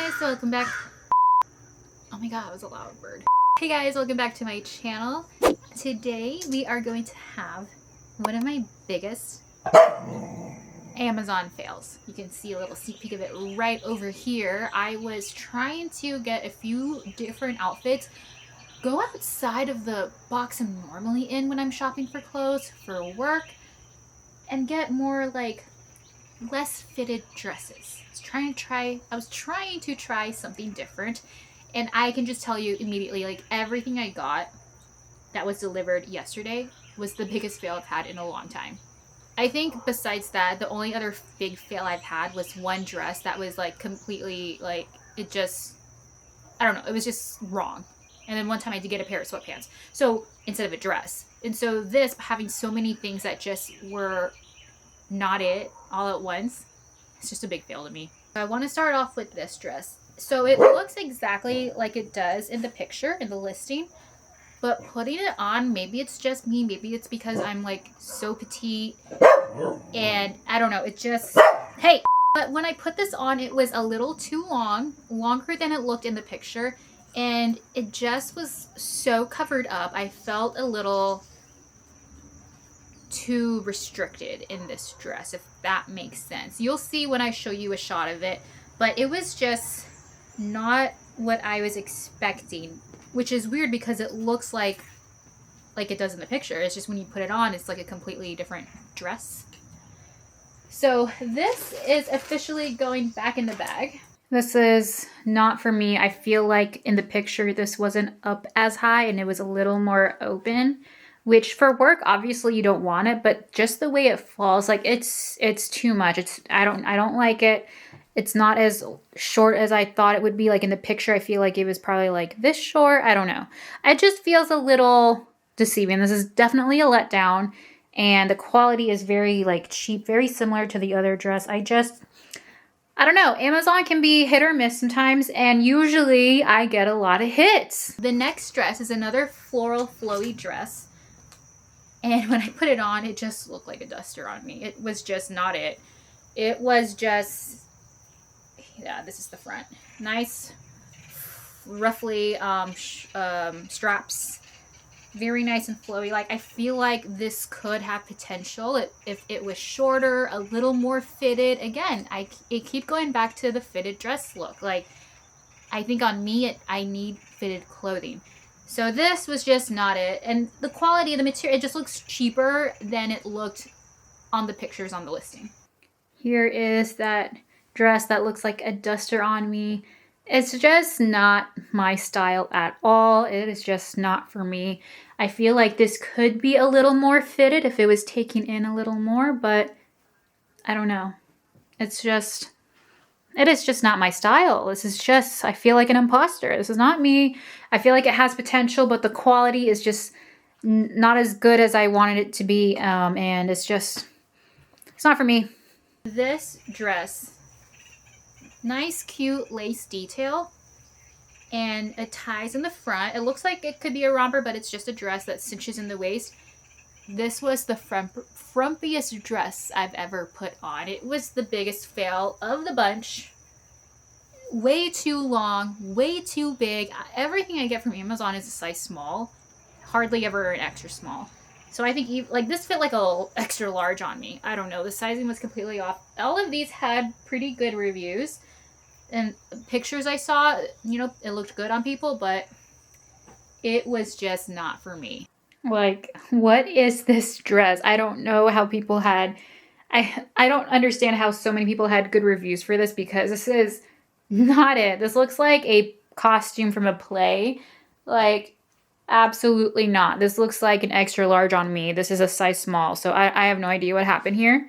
guys, welcome back. Oh my god, that was a loud word. Hey guys, welcome back to my channel. Today we are going to have one of my biggest Amazon fails. You can see a little sneak peek of it right over here. I was trying to get a few different outfits, go outside of the box I'm normally in when I'm shopping for clothes, for work, and get more like less fitted dresses. I was trying to try something different, and I can just tell you immediately, like, everything I got that was delivered yesterday was the biggest fail I've had in a long time. I think besides that, the only other big fail I've had was one dress that was like completely like, it just, I don't know, it was just wrong. And then one time I did get a pair of sweatpants, so instead of a dress. And so this, having so many things that just were not it all at once, it's just a big fail to me. I want to start off with this dress. So it looks exactly like it does in the picture, in the listing, but putting it on, maybe it's just me, maybe it's because I'm like so petite, and I don't know, it just, hey! But when I put this on, it was a little too long, longer than it looked in the picture, and it just was so covered up. I felt a little too restricted in this dress, if that makes sense. You'll see when I show you a shot of it, but it was just not what I was expecting, which is weird because it looks like it does in the picture. It's just when you put it on, it's like a completely different dress. So this is officially going back in the bag. This is not for me. I feel like in the picture this wasn't up as high and it was a little more open, which for work obviously you don't want it, but just the way it falls, like it's too much. I don't like it. It's not as short as I thought it would be. Like in the picture, I feel like it was probably like this short. I don't know. It just feels a little deceiving. This is definitely a letdown, and the quality is very like cheap, very similar to the other dress. I don't know. Amazon can be hit or miss sometimes, and usually I get a lot of hits. The next dress is another floral flowy dress. And when I put it on, it just looked like a duster on me. It was just not it. It was just, yeah, this is the front. Nice, roughly straps. Very nice and flowy. Like, I feel like this could have potential if it was shorter, a little more fitted. Again, it keep going back to the fitted dress look. Like, I think on me, I need fitted clothing. So this was just not it. And the quality of the material, it just looks cheaper than it looked on the pictures on the listing. Here is that dress that looks like a duster on me. It's just not my style at all. It is just not for me. I feel like this could be a little more fitted if it was taking in a little more, but I don't know. It is just not my style. This is just, I feel like an imposter. This is not me. I feel like it has potential, but the quality is just not as good as I wanted it to be. And it's not for me. This dress, nice, cute lace detail, and it ties in the front. It looks like it could be a romper, but it's just a dress that cinches in the waist. This was the frumpiest dress I've ever put on. It was the biggest fail of the bunch. Way too long, way too big. Everything I get from Amazon is a size small. Hardly ever an extra small. So I think like this fit like a extra large on me. I don't know. The sizing was completely off. All of these had pretty good reviews. And pictures I saw, you know, it looked good on people, but it was just not for me. Like, what is this dress? I don't know how people had, I don't understand how so many people had good reviews for this, because this is not it. This looks like a costume from a play. Like, absolutely not. This looks like an extra large on me. This is a size small, so I have no idea what happened here.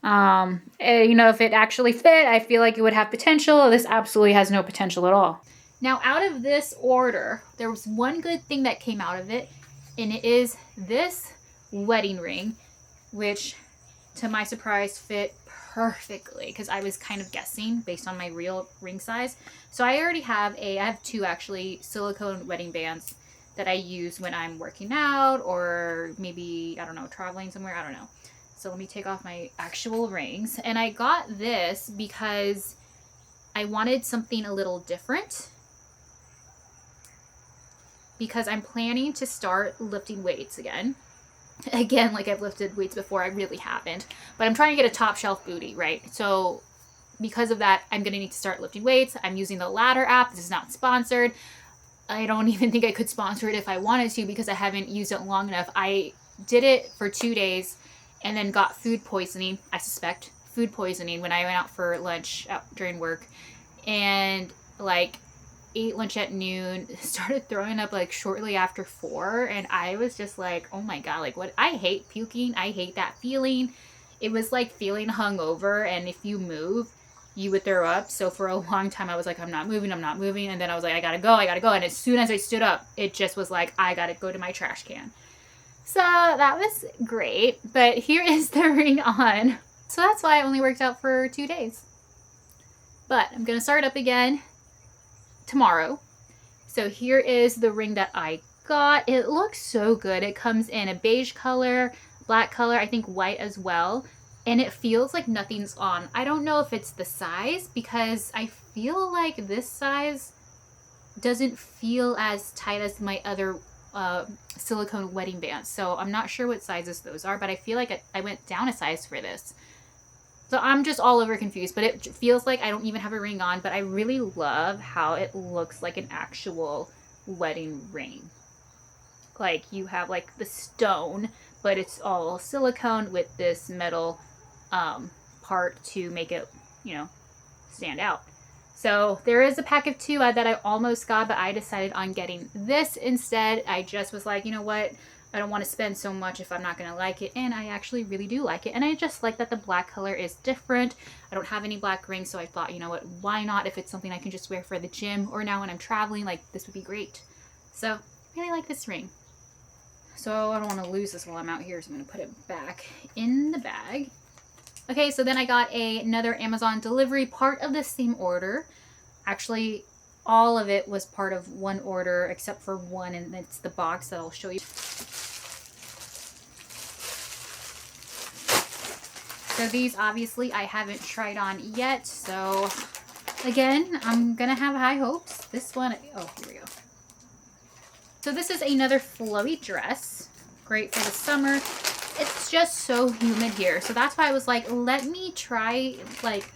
You know, if it actually fit, I feel like it would have potential. This absolutely has no potential at all. Now, out of this order, there was one good thing that came out of it, and it is this wedding ring, which to my surprise fit perfectly, because I was kind of guessing based on my real ring size. So I already have I have two actually silicone wedding bands that I use when I'm working out, or maybe, I don't know, traveling somewhere, I don't know. So let me take off my actual rings. And I got this because I wanted something a little different because I'm planning to start lifting weights again. Again, like I've lifted weights before, I really haven't. But I'm trying to get a top shelf booty, right? So because of that, I'm going to need to start lifting weights. I'm using the Ladder app. This is not sponsored. I don't even think I could sponsor it if I wanted to because I haven't used it long enough. I did it for 2 days and then got food poisoning. I suspect food poisoning when I went out for lunch during work, and like ate lunch at noon, started throwing up like shortly after 4, and I was just like, oh my god, like what? I hate puking. I hate that feeling. It was like feeling hungover, and if you move, you would throw up. So for a long time I was like, I'm not moving, and then I was like, I gotta go, and as soon as I stood up, it just was like, I gotta go to my trash can. So that was great, but here is the ring on. So that's why I only worked out for 2 days. But I'm gonna start up again tomorrow. So here is the ring that I got. It looks so good. It comes in a beige color, black color, I think white as well. And it feels like nothing's on. I don't know if it's the size, because I feel like this size doesn't feel as tight as my other silicone wedding bands. So I'm not sure what sizes those are, but I feel like I went down a size for this. So I'm just all over confused, but it feels like I don't even have a ring on, but I really love how it looks like an actual wedding ring. Like you have like the stone, but it's all silicone with this metal part to make it, you know, stand out. So there is a pack of 2 that I almost got, but I decided on getting this instead. I just was like, you know what? I don't want to spend so much if I'm not going to like it. And I actually really do like it. And I just like that the black color is different. I don't have any black rings, so I thought, you know what? Why not? If it's something I can just wear for the gym or now when I'm traveling, like this would be great. So I really like this ring. So I don't want to lose this while I'm out here, so I'm going to put it back in the bag. Okay, so then I got another Amazon delivery, part of the same order. Actually, all of it was part of one order except for one, and it's the box that I'll show you. So these obviously I haven't tried on yet, so again, I'm going to have high hopes. This one, oh, here we go. So this is another flowy dress, great for the summer. It's just so humid here, so that's why I was like, let me try like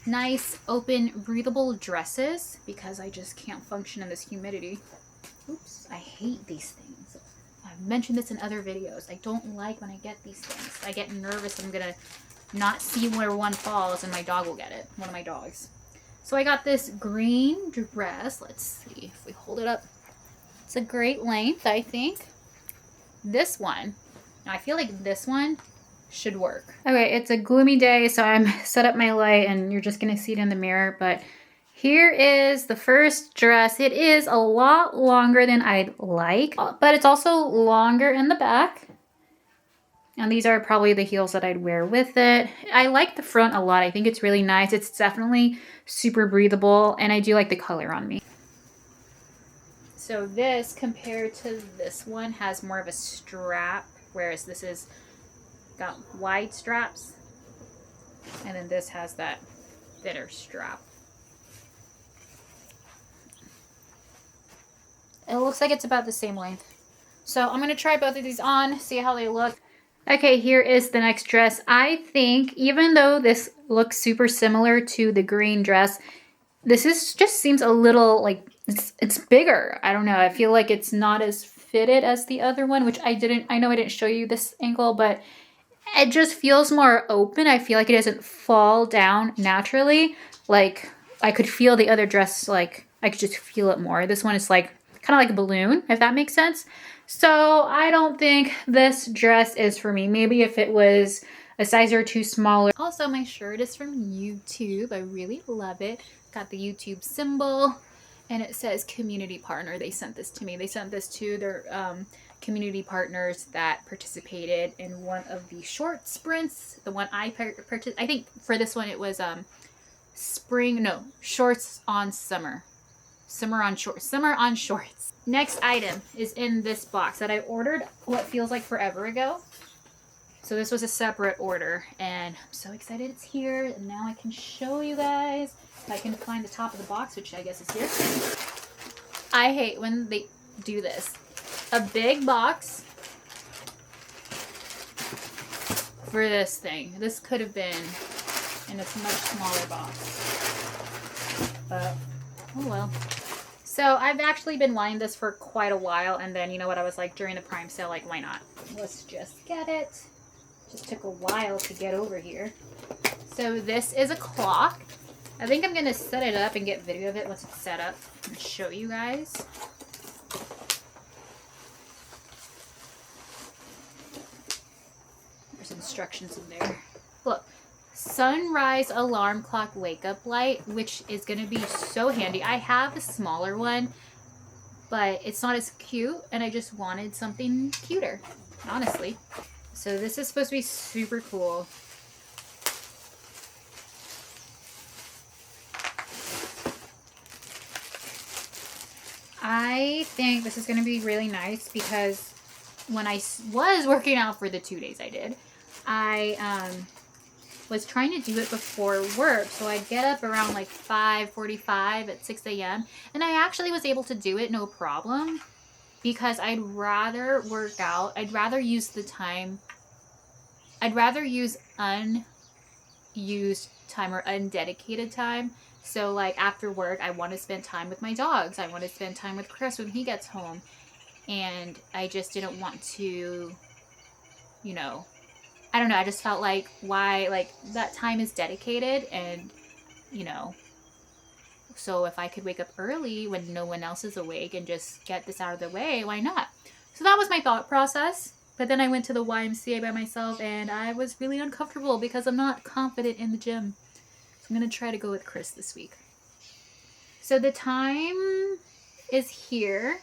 nice, open, breathable dresses because I just can't function in this humidity. Oops, I hate these things. I've mentioned this in other videos. I don't like when I get these things. I get nervous I'm gonna not see where one falls and my dog will get it, one of my dogs. So I got this green dress. Let's see if we hold it up. It's a great length, I think. This one, I feel like this one should work. Okay, it's a gloomy day, so I'm set up my light and you're just gonna see it in the mirror, but here is the first dress. It is a lot longer than I'd like, but it's also longer in the back. And these are probably the heels that I'd wear with it. I like the front a lot. I think it's really nice. It's definitely super breathable, and I do like the color on me. So this, compared to this one, has more of a strap, whereas this is got wide straps, and then this has that thinner strap. It looks like it's about the same length. So I'm going to try both of these on, see how they look. Okay, here is the next dress. I think, even though this looks super similar to the green dress, this is just seems a little like it's bigger. I don't know. I feel like it's not as fitted as the other one, which I know I didn't show you this angle, but it just feels more open. I feel like it doesn't fall down naturally. Like I could feel the other dress, like I could just feel it more. This one is like kind of like a balloon, if that makes sense. So I don't think this dress is for me. Maybe if it was a size or 2 smaller. Also, my shirt is from YouTube. I really love it. Got the YouTube symbol and it says community partner. They sent this to me. They sent this to their community partners that participated in one of the short sprints. The one I think for this one it was shorts on summer. Summer on shorts. Next item is in this box that I ordered what feels like forever ago. So this was a separate order, and I'm so excited it's here. And now I can show you guys. If I can find the top of the box, which I guess is here. I hate when they do this. A big box for this thing. This could have been in a much smaller box. But, oh well. So I've actually been wanting this for quite a while, and then you know what, I was like during the Prime sale, like why not? Let's just get it. Just took a while to get over here. So this is a clock. I think I'm gonna set it up and get video of it once it's set up and show you guys. There's instructions in there. Look. Sunrise alarm clock wake up light, which is going to be so handy. I have a smaller one, but it's not as cute, and I just wanted something cuter, honestly. So this is supposed to be super cool. I think this is going to be really nice because when I was working out for the 2 days I did, I was trying to do it before work, so I'd get up around like 5:45 at 6 a.m. and I actually was able to do it no problem because I'd rather work out. I'd rather use the time. I'd rather use unused time or undedicated time. So like after work, I want to spend time with my dogs. I want to spend time with Chris when he gets home, and I just didn't want to, you know, I don't know, I just felt like why, like that time is dedicated, and you know, so if I could wake up early when no one else is awake and just get this out of the way, why not? So that was my thought process. But then I went to the YMCA by myself and I was really uncomfortable because I'm not confident in the gym. So I'm going to try to go with Chris this week. So the time is here,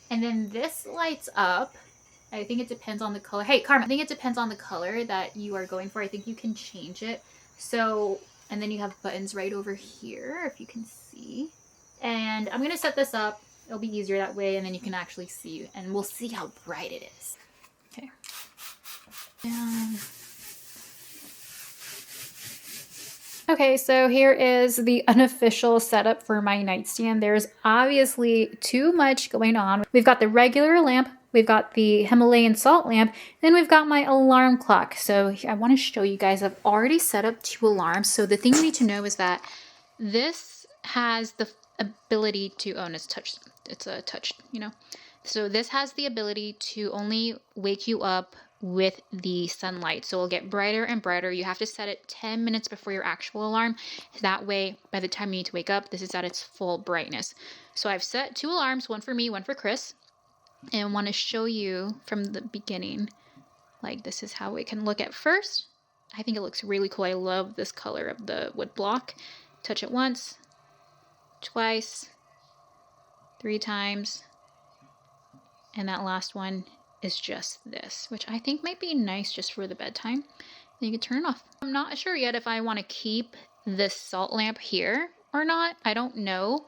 and then this lights up. I think it depends on the color. Hey, Karma, I think it depends on the color that you are going for. I think you can change it. So, and then you have buttons right over here, if you can see. And I'm going to set this up. It'll be easier that way, and then you can actually see, and we'll see how bright it is. Okay. Okay, so here is the unofficial setup for my nightstand. There's obviously too much going on. We've got the regular lamp, we've got the Himalayan salt lamp, then we've got my alarm clock. So I want to show you guys, I've already set up 2 alarms. So the thing you need to know is that this has the ability to, oh, and it's a touch, you know. So this has the ability to only wake you up with the sunlight, so it'll get brighter and brighter. You have to set it 10 minutes before your actual alarm. That way, by the time you need to wake up, this is at its full brightness. So I've set 2 alarms, one for me, one for Chris, and I want to show you from the beginning. Like, this is how it can look at first. I think it looks really cool. I love this color of the wood block. Touch it once, twice, 3 times, and that last one is just this, which I think might be nice just for the bedtime. Then you can turn it off. I'm not sure yet if I want to keep this salt lamp here or not. I don't know.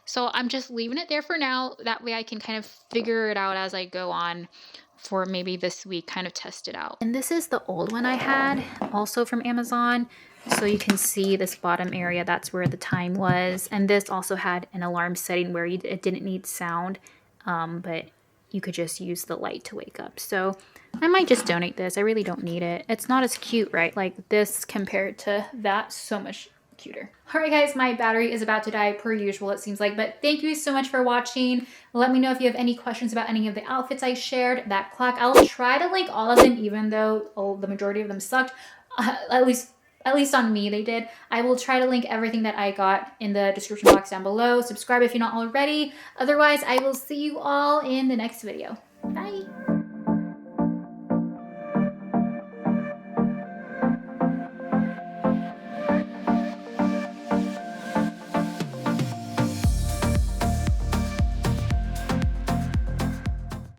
So I'm just leaving it there for now. That way I can kind of figure it out as I go on for maybe this week, kind of test it out. And this is the old one I had, also from Amazon. So you can see this bottom area, that's where the time was. And this also had an alarm setting where it didn't need sound, but you could just use the light to wake up. So I might just donate this. I really don't need it. It's not as cute, right? Like this compared to that, so much cuter. All right, guys, my battery is about to die per usual, it seems like, but thank you so much for watching. Let me know if you have any questions about any of the outfits I shared, that clock. I'll try to link all of them, even though the majority of them sucked. At least on me, they did. I will try to link everything that I got in the description box down below. Subscribe if you're not already. Otherwise, I will see you all in the next video. Bye.